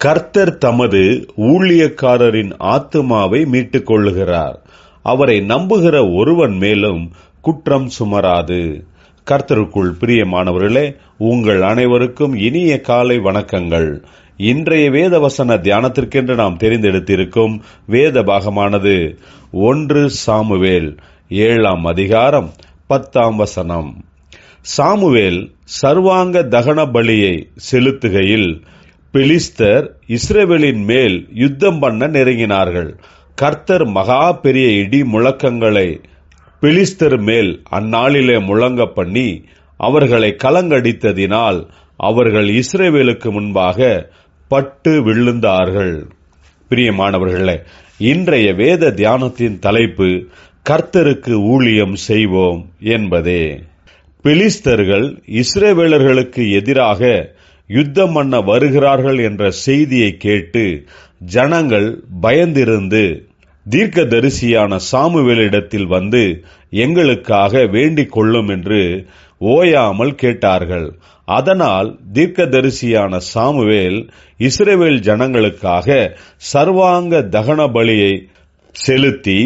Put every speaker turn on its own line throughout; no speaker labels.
கர்த்தர் தமது ஊழியக்காரரின் ஆத்துமாவை மீட்டுக் கொள்ளுகிறார். அவரை நம்புகிற ஒருவன் மேலும் குற்றம் சுமராது. கர்த்தருக்குள் பிரியமானவர்களே, உங்கள் அனைவருக்கும் இனிய காலை வணக்கங்கள். இன்றைய வேத வசன தியானத்திற்கென்று நாம் தெரிந்தெடுத்திருக்கும் வேத பாகமானது 1 சாமுவேல் 7ஆம் அதிகாரம் 10ஆம் வசனம். சாமுவேல் சர்வாங்க தகன பலியை செலுத்துகையில் பெலிஸ்தர் இஸ்ரவேலின் மேல் யுத்தம் பண்ண நெருங்கினார்கள். கர்த்தர் மகா பெரிய இடி முழக்கங்களை பெலிஸ்தர் மேல் அந்நாளிலே முழங்க பண்ணி அவர்களை கலங்கடித்ததினால் அவர்கள் இஸ்ரவேலுக்கு முன்பாக பட்டு விழுந்தார்கள். பிரியமானவர்களே, இன்றைய வேத தியானத்தின் தலைப்பு கர்த்தருக்கு ஊழியம் செய்வோம் என்பதே. பெலிஸ்தர்கள் இஸ்ரவேலர்களுக்கு எதிராக யுத்தம் பண்ண வருகிறார்கள் என்ற செய்தியை கேட்டு ஜனங்கள் பயந்திருந்து தீர்க்கதரிசியான சாமுவேலிடத்தில் வந்து எங்களுக்காக வேண்டிக் கொள்ளும் என்று ஓயாமல் கேட்டார்கள். அதனால் தீர்க்கதரிசியான சாமுவேல் இஸ்ரவேல் ஜனங்களுக்காக சர்வாங்க தகன பலியை செலுத்தி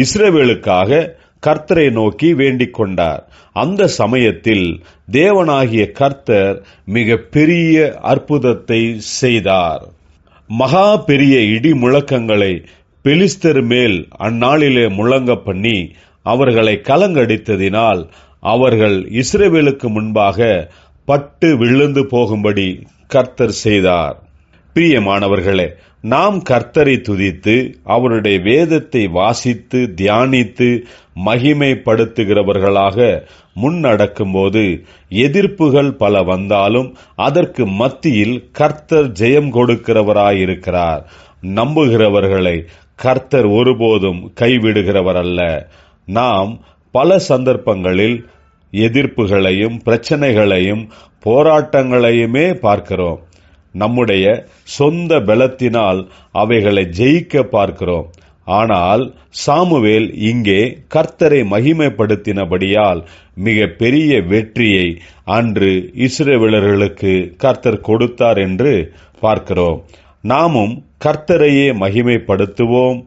இஸ்ரவேலுக்காக கர்த்தரை நோக்கி வேண்டிக் கொண்டார். அந்த சமயத்தில் தேவனாகிய கர்த்தர் மிக பெரிய அற்புதத்தை செய்தார். மகா பெரிய இடி முழக்கங்களை பெலிஸ்தர் மேல் அந்நாளிலே முழங்க பண்ணி அவர்களை கலங்கடித்ததினால் அவர்கள் இஸ்ரவேலுக்கு முன்பாக பட்டு விழுந்து போகும்படி கர்த்தர் செய்தார். பிரியமானவர்களே, நாம் கர்த்தரை துதித்து அவருடைய வேதத்தை வாசித்து தியானித்து மகிமைப்படுத்துகிறவர்களாக முன்னடக்கும்போது எதிர்ப்புகள் பல வந்தாலும் அதற்கு மத்தியில் கர்த்தர் ஜெயம் கொடுக்கிறவராயிருக்கிறார். நம்புகிறவர்களை கர்த்தர் ஒருபோதும் கைவிடுகிறவர் அல்ல. நாம் பல சந்தர்ப்பங்களில் எதிர்ப்புகளையும் பிரச்சனைகளையும் போராட்டங்களையுமே பார்க்கிறோம். நம்முடைய சொந்த பலத்தினால் அவைகளை ஜெயிக்க பார்க்கிறோம். ஆனால் சாமுவேல் இங்கே கர்த்தரை மகிமைப்படுத்தினபடியால் மிக பெரிய வெற்றியை அன்று இஸ்ரவேலர்களுக்கு கர்த்தர் கொடுத்தார் என்று பார்க்கிறோம். நாமும் கர்த்தரையே மகிமைப்படுத்துவோம்,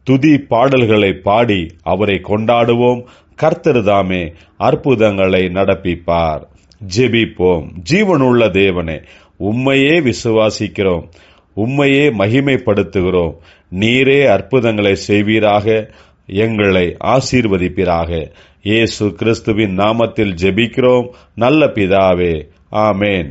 துதி பாடல்களை பாடி அவரை கொண்டாடுவோம். கர்த்தர் தாமே அற்புதங்களை நடப்பிப்பார். ஜெபிப்போம். ஜீவனுள்ள தேவனே, உம்மையே விசுவாசிக்கிறோம், உம்மையே மகிமைப்படுத்துகிறோம். நீரே அற்புதங்களை செய்வீராக, எங்களை ஆசீர்வதிப்பீராக. இயேசு கிறிஸ்துவின் நாமத்தில் ஜெபிக்கிறோம் நல்ல பிதாவே, ஆமேன்.